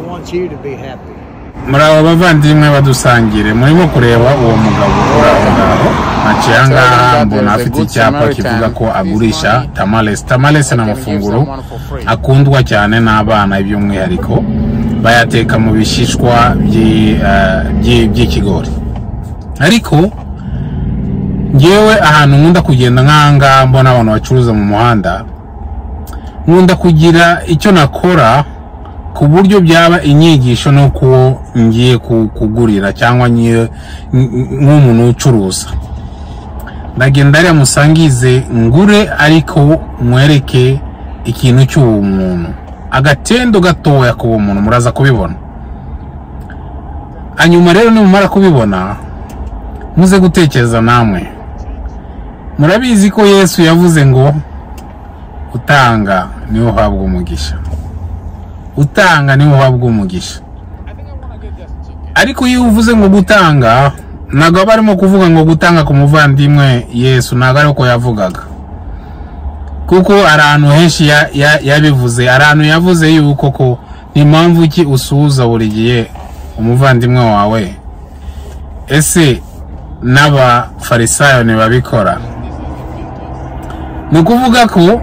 want you to be happy. Muraba bavandimwe badusangire murimo kureba uwo mugabo uraho macanga mbona afite icyapa kivuga ko agurisha tamales n'amafunguro akundwa cyane n'abana iby'umwihariko bayateka mu bishishwa by'ikigori. Ariko ngewe ahantu nkunda kugenda nkanga mbona abantu bacuruza mu muhanda nkunda kugira icyo nakora ku buryo byaba inyigisho no ko ngiye kugurira cyangwa nk'umuntu ucuruza. Ndagenda ari musangize ngure ariko mwereke ikintu cy'uwo muntu agatendo gatoya ku muntu muraza kubibona. Hanyuma rero nimumara kubibona muze gutekereza namwe. Murabizi ko Yesu yavuze ngo utanga niwe uhabwa umugisha. Utanga niwe uhabwa umugisha. Ariko iyo uvuze ngo gutanga ntago barimo kuvuga ngo gutanga ku muvandimwe Yesu, ntago ariko yavugaga. Kuko arantu henshi yabivuze, arantu yavuze yuko ko ni impamvu ki usuhuza buri gihe umuvandimwe wawe. Ese n'aba farisayo ne babikora? Nukuvuga ko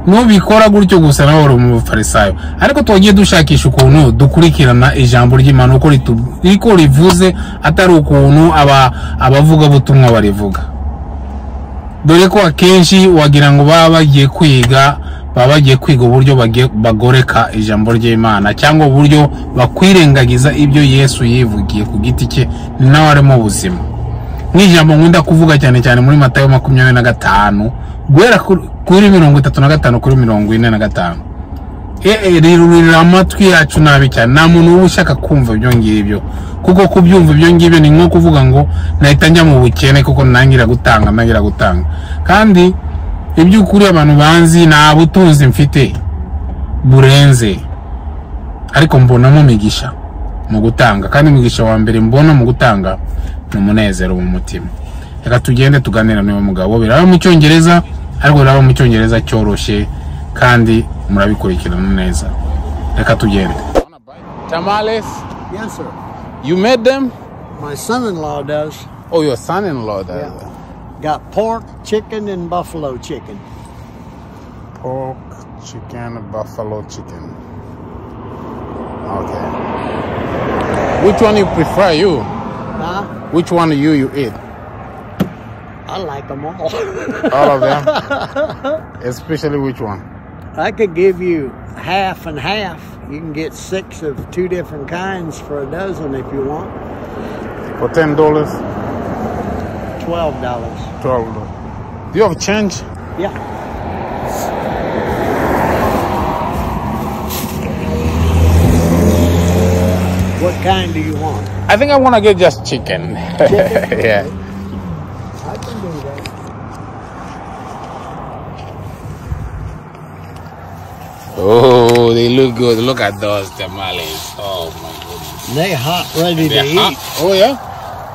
nubikora gutyo gusa nawe uri umufarisayo. Ariko twagiye dushakisha ukuntu dukurikirana ijambo ry'Imana uko rivuze atari ukuntu abavuga butumwa barivuga. Dore ko akenshi wagira ngo baba bagiye kwiga uburyo bagoreka ijambo ry'Imana cyangwa uburyo bakwirengagiza ibyo Yesu yivugiye ku giti cye ni nawe arimo ubuzima. N'ijambo nkunda kuvuga cyane cyane muri Matayo 25 guhera kuri 35 kuri 45. Rirurira amatwi yacu nabi cyane. Nta muntu ushaka kumva ibyo ngibyo, kuko kubyumva ibyo ngibyo ni nko kuvuga ngo nahita njya mu bukene kuko nangira gutanga. Kandi iby'ukuri abantu banzi nta butunzi mfite burenze, ariko mbonamo imigisha mu gutanga. Kandi imigisha wa mbere mbona mu gutanga ni umunezero mu mutima. Reka tugende tuganira n'uwo mugabo. Biraba mu Cyongereza, ariko biraba mu Cyongereza cyoroshye kandi murabikurikirana neza. Reka tugende. Tamales? Yes, sir. You made them? My son-in-law does. Oh, your son-in-law does. Yeah. Got pork, chicken, and buffalo chicken. Pork, chicken, buffalo chicken. Okay. Which one you prefer, you? Huh? Which one you eat? I like them all. All of them? Especially which one? I could give you half and half. You can get 6 of 2 different kinds for a dozen if you want. For $10? $12. $12. Do you have change? Yeah. What kind do you want? I think I want to get just chicken. Chicken? Yeah. I can do that. Oh, they look good. Look at those tamales. Oh my goodness. They're hot, ready to eat. Hot. Oh yeah?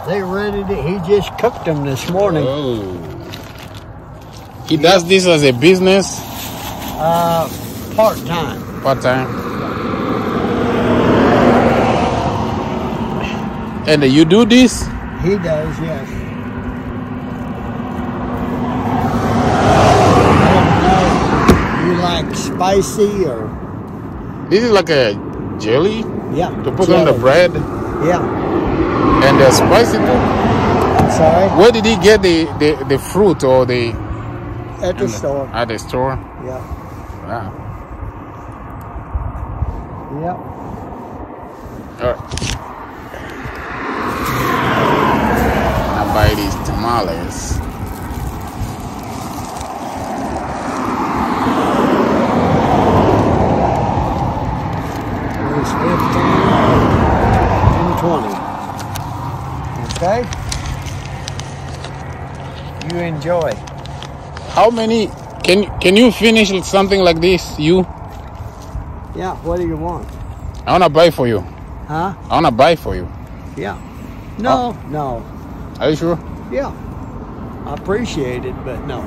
They're ready to. He just cooked them this morning. Oh. He does this as a business? Part-time. Part-time. And you do this? He does, yes. You like spicy or? This is like a jelly? Yeah. To put on the bread? Yeah. And they're spicy too? I'm sorry? Where did he get the fruit or the... At the store. At the store? Yeah. Wow. Yep. All right. I buy these tamales. There's 15 and 20. Okay? You enjoy. How many can you finish something like this? You? Yeah, what do you want? I wanna buy for you. Huh? I wanna buy for you. Yeah. No, no. Are you sure? Yeah. I appreciate it, but no.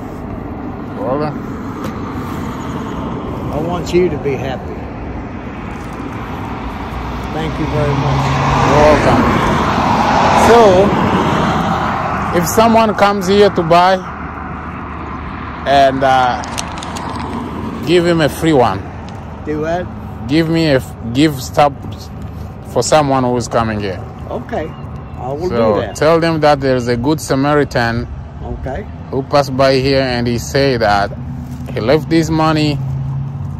Well then. I want you to be happy. Thank you very much. You're welcome. So, if someone comes here to buy and give him a free one. Do what? Give stuff for someone who is coming here. Okay, I will do So that. tell them that there's a good Samaritan Okay. who passed by here and he said that he left this money.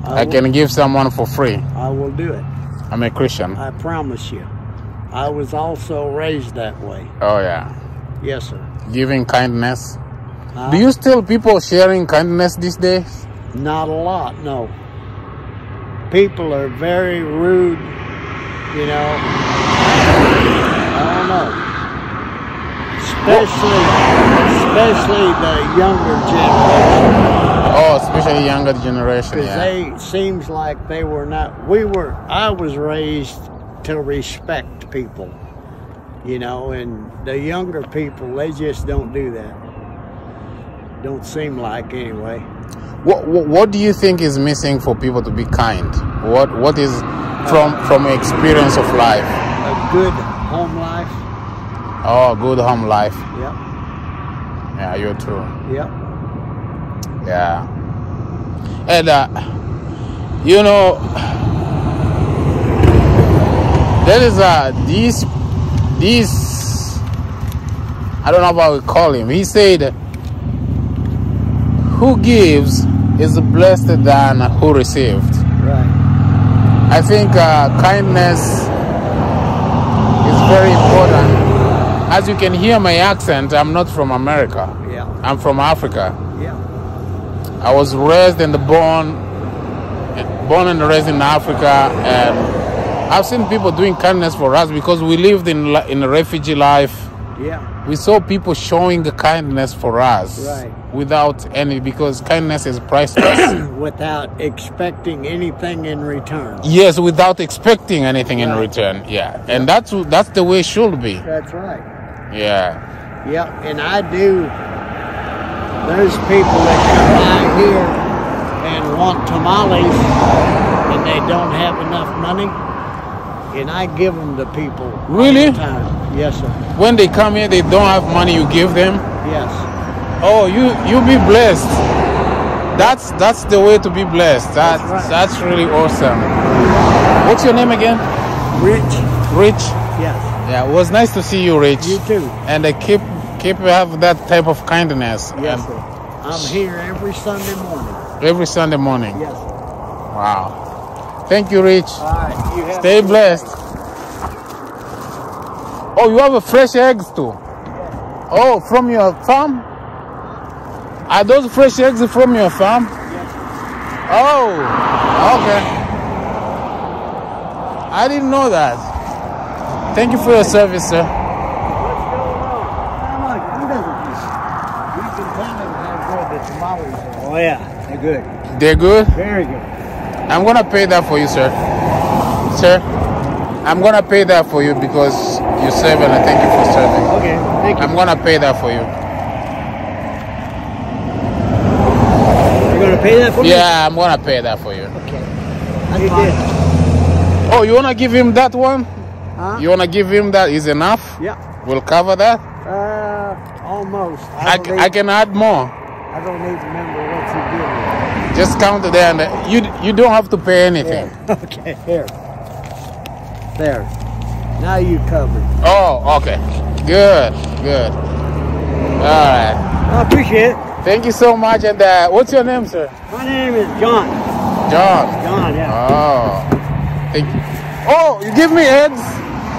I can give someone for free. I will do it. I'm a Christian. I promise you. I was also raised that way. Oh yeah. Yes, sir. Giving kindness. Do you still people sharing kindness these days? Not a lot, no. People are very rude, you know. I don't know. Especially the younger generation. Oh, especially younger generation. Because Yeah. seems like they were not. I was raised to respect people, you know, and the younger people, they just don't do that. Don't seem like anyway. What do you think is missing for people to be kind? What is from experience of life? A good home life. Oh, good home life. Yep. Yeah, you're true. Yep. Yeah. And you know, there is these I don't know how we call him. He said, "Who gives is blessed than who received." Right. I think kindness is very important. As you can hear my accent, I'm not from America. Yeah. I'm from Africa. Yeah. I was raised and born and raised in Africa, and I've seen people doing kindness for us because we lived in a refugee life. Yeah. We saw people showing the kindness for us, Right. without any, because kindness is priceless. Without expecting anything in return. Yes, without expecting anything in Right. return. Yeah, and that's the way it should be. That's right. Yeah. Yep, and I do. There's people that come by here and want tamales, and they don't have enough money, and I give them to people. Really? All the time. Yes, sir. When they come here, they don't have money. You give them. Yes. Oh, you be blessed. That's the way to be blessed. That's right. That's really awesome. What's your name again? Rich. Rich. Yes. Yeah, it was nice to see you, Rich. You too. And keep have that type of kindness. Yes, And sir. I'm here every Sunday morning. every Sunday morning. Yes, sir. Wow. Thank you, Rich. All right. You have Stay a good blessed. day. Oh, you have a fresh eggs too. Oh, from your farm? Are those fresh eggs from your farm? Oh, okay. I didn't know that. Thank you for your service, sir. What's going on? How much? Who doesn't eat? You can tell them how good the tamales are. Oh, yeah. They're good. They're good? Very good. I'm going to pay that for you, sir. Sir, I'm going to pay that for you because you serve and I thank you for serving. Okay. Thank you. I'm going to pay that for you. You're going to pay that for me? Yeah, I'm going to pay that for you. Okay. You did. Oh, you want to give him that one? Huh? You want to give him that? Is enough? Yeah. We'll cover that? Almost. I can add more. I don't even remember what you did. Just count it there, and you don't have to pay anything. Yeah. Okay. Here. There. Now you covered. Oh, okay. Good. All right. I appreciate it. Thank you so much. And what's your name, sir? My name is John. John. John, yeah. Oh. Thank you. Oh, you give me eggs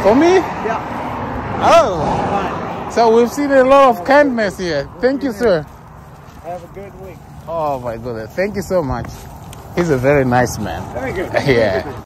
for me? Yeah. Oh. Fine. So we've seen a lot of kindness here. Thank you, sir. Have a good week. Oh my goodness. Thank you so much. He's a very nice man. Very good. Yeah.